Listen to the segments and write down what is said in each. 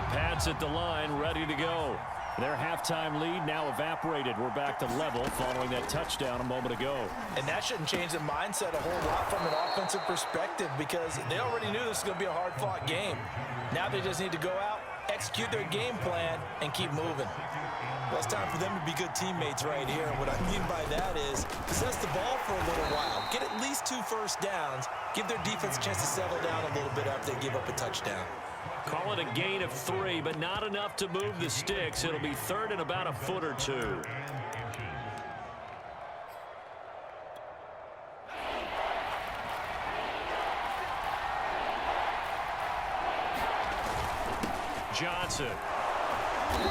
The Pats at the line, ready to go. Their halftime lead now evaporated. We're back to level following that touchdown a moment ago. And that shouldn't change the mindset a whole lot from an offensive perspective because they already knew this was going to be a hard-fought game. Now they just need to go out, execute their game plan, and keep moving. Well, it's time for them to be good teammates right here. And what I mean by that is possess the ball for a little while. Get at least 2 first downs. Give their defense a chance to settle down a little bit after they give up a touchdown. Call it a gain of 3, but not enough to move the sticks. It'll be third and about a foot or 2. Johnson.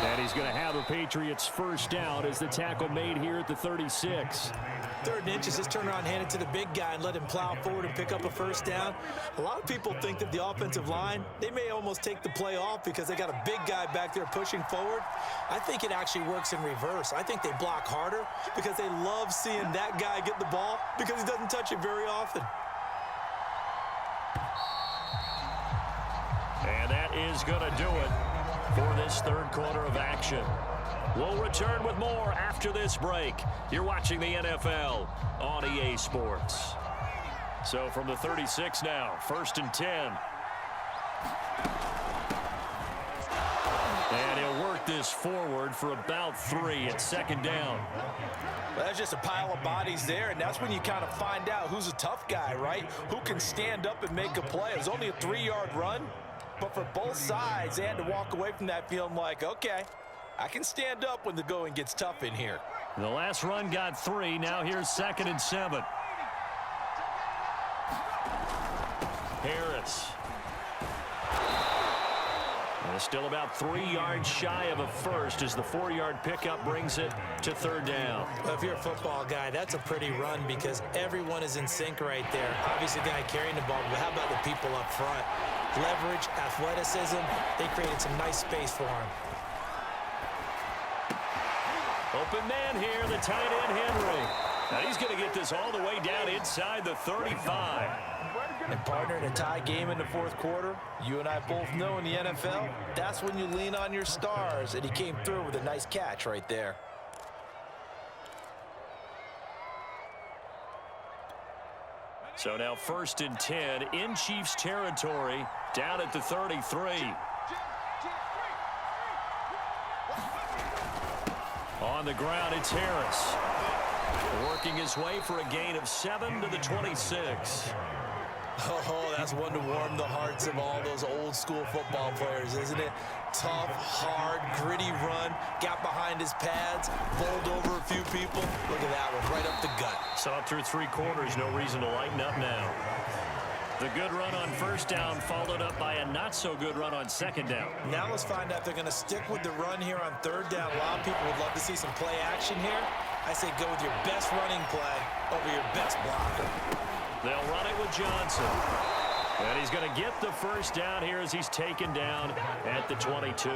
And he's going to have a Patriots first down as the tackle made here at the 36. 3rd and inches, just turn around, hand it to the big guy and let him plow forward and pick up a first down. A lot of people think that the offensive line, they may almost take the play off because they got a big guy back there pushing forward. I think it actually works in reverse. I think they block harder because they love seeing that guy get the ball because he doesn't touch it very often. And that is going to do it for this 3rd quarter of action. We'll return with more after this break. You're watching the NFL on EA Sports. So from the 36 now, 1st and 10. And he'll work this forward for about 3 at 2nd down. Well, that's just a pile of bodies there, and that's when you kind of find out who's a tough guy, right? Who can stand up and make a play. It was only a 3-yard run, but for both sides, they had to walk away from that feeling like, okay, I can stand up when the going gets tough in here. The last run got 3. Now here's 2nd and 7. Harris. And still about 3 yards shy of a first as the 4-yard pickup brings it to 3rd down. Well, if you're a football guy, that's a pretty run because everyone is in sync right there. Obviously, the guy carrying the ball, but how about the people up front? Leverage, athleticism, they created some nice space for him. Open man here, the tight end, Henry. Now he's going to get this all the way down inside the 35. And partner, in a tie game in the 4th quarter, you and I both know in the NFL, that's when you lean on your stars, and he came through with a nice catch right there. So now 1st and 10 in Chiefs territory, down at the 33. On the ground, it's Harris. Working his way for a gain of 7 to the 26. Oh, that's one to warm the hearts of all those old school football players, isn't it? Tough, hard, gritty run, got behind his pads, bowled over a few people. Look at that one, right up the gut. Saw it through 3 quarters, no reason to lighten up now. The good run on 1st down followed up by a not-so-good run on 2nd down. Now let's find out if they're going to stick with the run here on 3rd down. A lot of people would love to see some play action here. I say go with your best running play over your best blocker. They'll run it with Johnson. And he's going to get the first down here as he's taken down at the 22.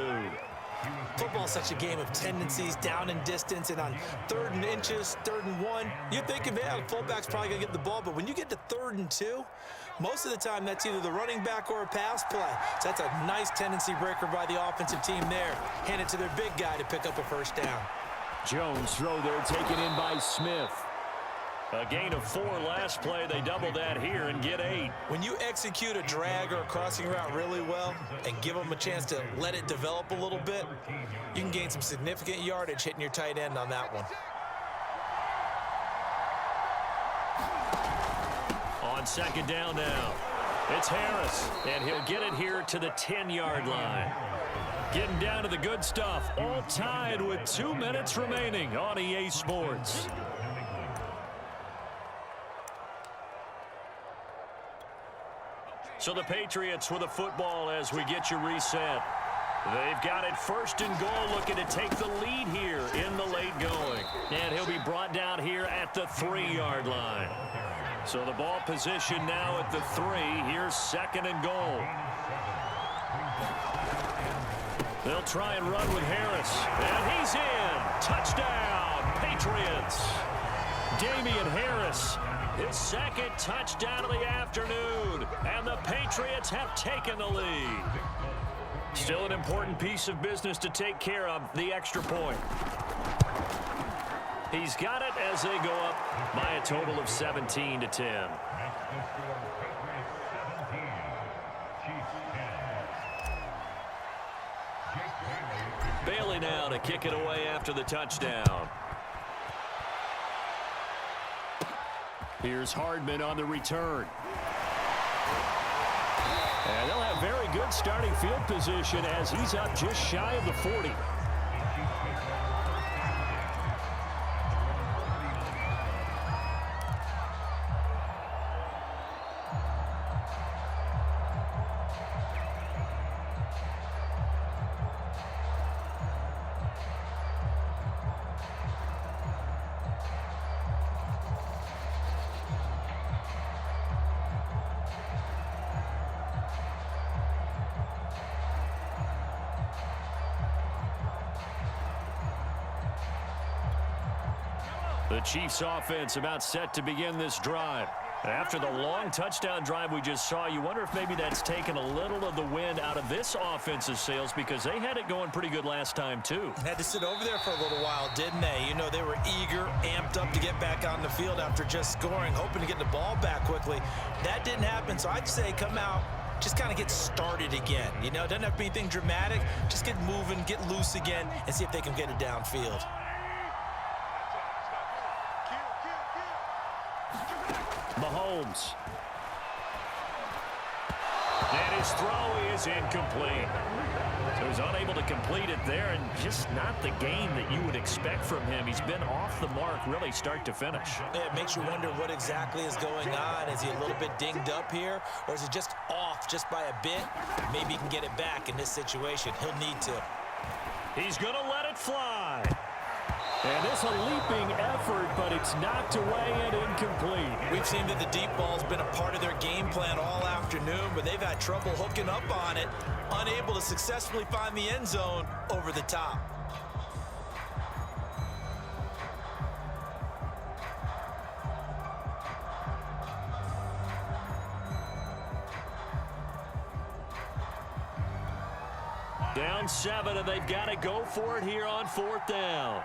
Football is such a game of tendencies, down and distance, and on 3rd and inches, 3rd and 1, you're thinking, man, the fullback's probably going to get the ball. But when you get to 3rd and 2, most of the time that's either the running back or a pass play. So that's a nice tendency breaker by the offensive team there. Hand it to their big guy to pick up a first down. Jones throw there taken in by Smith. A gain of 4 last play. They double that here and get 8. When you execute a drag or a crossing route really well and give them a chance to let it develop a little bit, you can gain some significant yardage hitting your tight end on that one. On 2nd down now, it's Harris, and he'll get it here to the 10-yard line. Getting down to the good stuff, all tied with 2 minutes remaining on EA Sports. So the Patriots with a football as we get you reset. They've got it 1st and goal, looking to take the lead here in the late going. And he'll be brought down here at the 3-yard line. So the ball position now at the 3. Here's 2nd and goal. They'll try and run with Harris. And he's in. Touchdown, Patriots. Damian Harris, his 2nd touchdown of the afternoon. And the Patriots have taken the lead. Still an important piece of business to take care of, the extra point. He's got it as they go up by a total of 17-10. Bailey now to kick it away after the touchdown. Here's Hardman on the return. And they'll have very good starting field position as he's up just shy of the 40. The Chiefs offense about set to begin this drive. After the long touchdown drive we just saw, you wonder if maybe that's taken a little of the wind out of this offense's sails because they had it going pretty good last time too. Had to sit over there for a little while, didn't they? You know, they were eager, amped up to get back on the field after just scoring, hoping to get the ball back quickly. That didn't happen, so I'd say come out, just kind of get started again. You know, it doesn't have to be anything dramatic. Just get moving, get loose again, and see if they can get it downfield. Mahomes. And his throw is incomplete. So he's unable to complete it there, and just not the game that you would expect from him. He's been off the mark really start to finish. Yeah, it makes you wonder what exactly is going on. Is he a little bit dinged up here, or is he just off just by a bit? Maybe he can get it back in this situation. He'll need to. He's going to let it fly. And this a leaping effort, but it's knocked away and incomplete. We've seen that the deep ball's been a part of their game plan all afternoon, but they've had trouble hooking up on it, unable to successfully find the end zone over the top. Down 7, and they've got to go for it here on 4th down.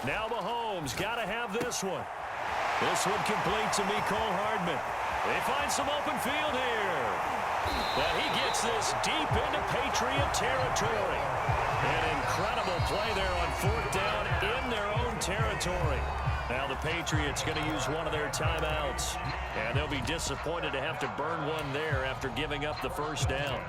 Now Mahomes got to have this one. This one complete to Mecole Hardman. They find some open field here. But he gets this deep into Patriot territory. An incredible play there on 4th down in their own territory. Now the Patriots going to use one of their timeouts. And they'll be disappointed to have to burn one there after giving up the first down.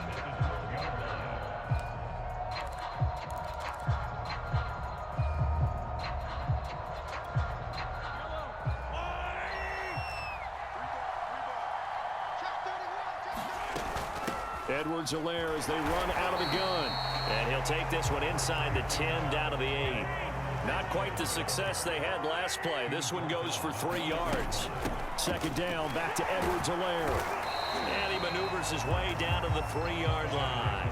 Edwards-Helaire as they run out of the gun. And he'll take this one inside the 10 down to the 8. Not quite the success they had last play. This one goes for 3 yards. 2nd down, back to Edwards-Helaire. And he maneuvers his way down to the 3-yard line.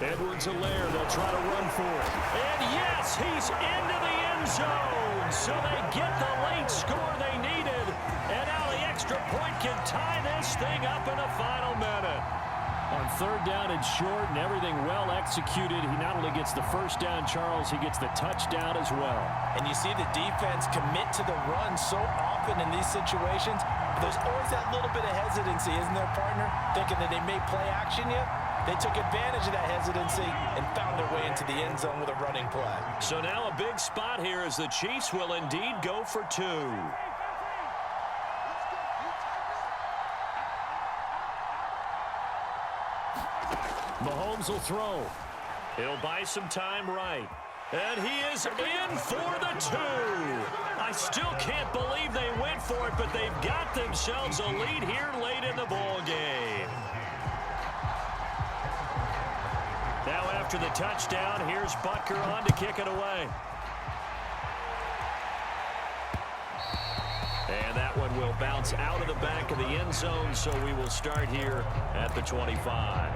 Edwards-Helaire, they'll try to run for it. And yes, he's into the end zone. So they get the late score they needed. And now the extra point can tie this thing up in the final minute. On 3rd down and short and everything well executed, he not only gets the first down, Charles, he gets the touchdown as well. And you see the defense commit to the run so often in these situations. There's always that little bit of hesitancy, isn't there, partner? Thinking that they may play action you. They took advantage of that hesitancy and found their way into the end zone with a running play. So now a big spot here as the Chiefs will indeed go for 2. Mahomes will throw. He'll buy some time right. And he is in for the 2. I still can't believe they went for it, but they've got themselves a lead here late in the ball game. Now after the touchdown, here's Butker on to kick it away. And that one will bounce out of the back of the end zone, so we will start here at the 25.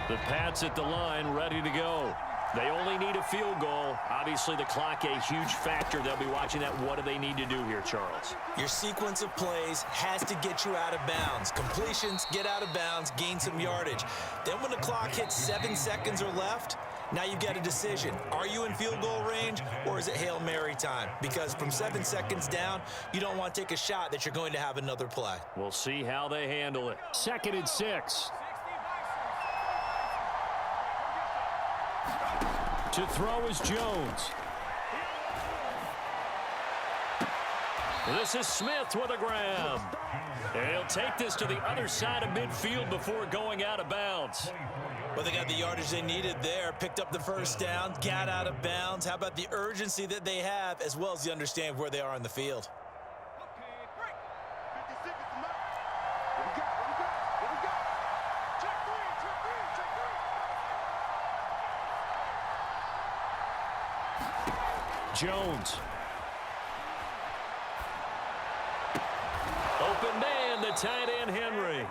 The Pats at the line, ready to go. They only need a field goal. Obviously, the clock a huge factor. They'll be watching that. What do they need to do here, Charles? Your sequence of plays has to get you out of bounds. Completions, get out of bounds, gain some yardage. Then when the clock hits 7 seconds or left, now you've got a decision. Are you in field goal range, or is it Hail Mary time? Because from 7 seconds down, you don't want to take a shot that you're going to have another play. We'll see how they handle it. 2nd and 6. To throw is Jones. This is Smith with a grab. And he'll take this to the other side of midfield before going out of bounds. Well, they got the yardage they needed there, picked up the first down, got out of bounds. How about the urgency that they have, as well as the understanding of where they are on the field? Jones. Open man, the tight end, Henry.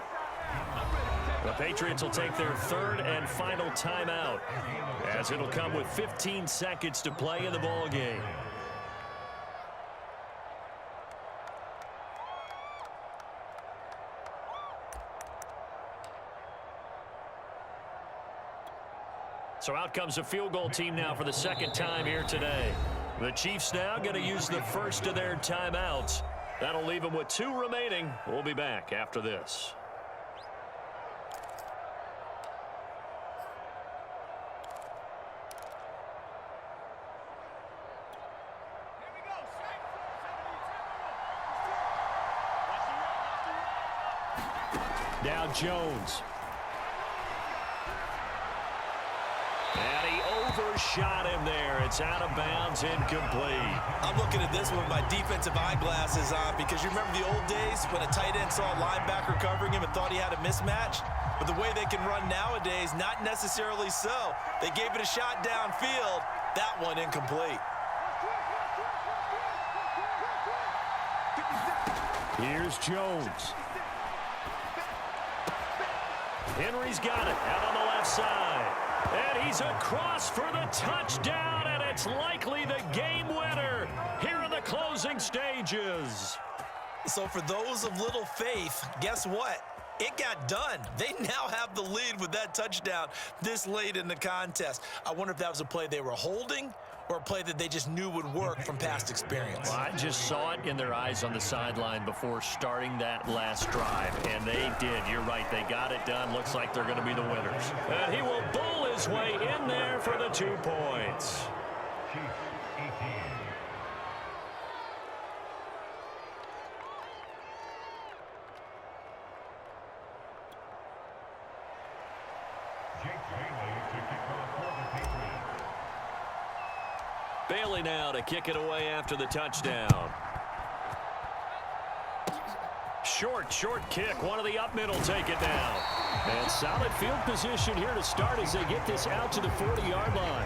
The Patriots will take their 3rd and final timeout, as it'll come with 15 seconds to play in the ball game. So out comes the field goal team now for the 2nd time here today. The Chiefs now going to use the first of their timeouts. That'll leave them with 2 remaining. We'll be back after this. Now Jones. And he overshot him there. It's out of bounds, incomplete. I'm looking at this one with my defensive eyeglasses on, because you remember the old days when a tight end saw a linebacker covering him and thought he had a mismatch? But the way they can run nowadays, not necessarily so. They gave it a shot downfield. That one incomplete. Here's Jones. Henry's got it out on the left side. And he's across for the touchdown, and it's likely the game winner here in the closing stages. So for those of little faith, guess what? It got done. They now have the lead with that touchdown this late in the contest. I wonder if that was a play they were holding or a play that they just knew would work from past experience. Well, I just saw it in their eyes on the sideline before starting that last drive, and they did. You're right. They got it done. Looks like they're going to be the winners. And he will bowl his way in there for the 2 points. Bailey now to kick it away after the touchdown. Short kick. One of the up middle take it down. And solid field position here to start as they get this out to the 40-yard line.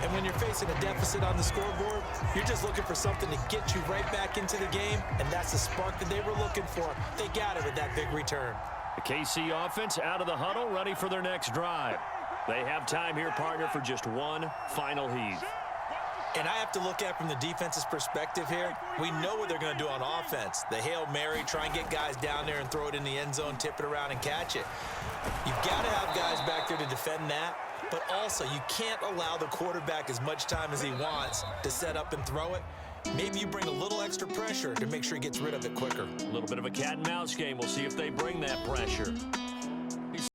And when you're facing a deficit on the scoreboard, you're just looking for something to get you right back into the game, and that's the spark that they were looking for. They got it with that big return. The KC offense out of the huddle, ready for their next drive. They have time here, partner, for just one final heave. And I have to look at from the defense's perspective here. We know what they're going to do on offense. The Hail Mary, try and get guys down there and throw it in the end zone, tip it around and catch it. You've got to have guys back there to defend that, but also you can't allow the quarterback as much time as he wants to set up and throw it. Maybe you bring a little extra pressure to make sure he gets rid of it quicker. A little bit of a cat and mouse game. We'll see if they bring that pressure.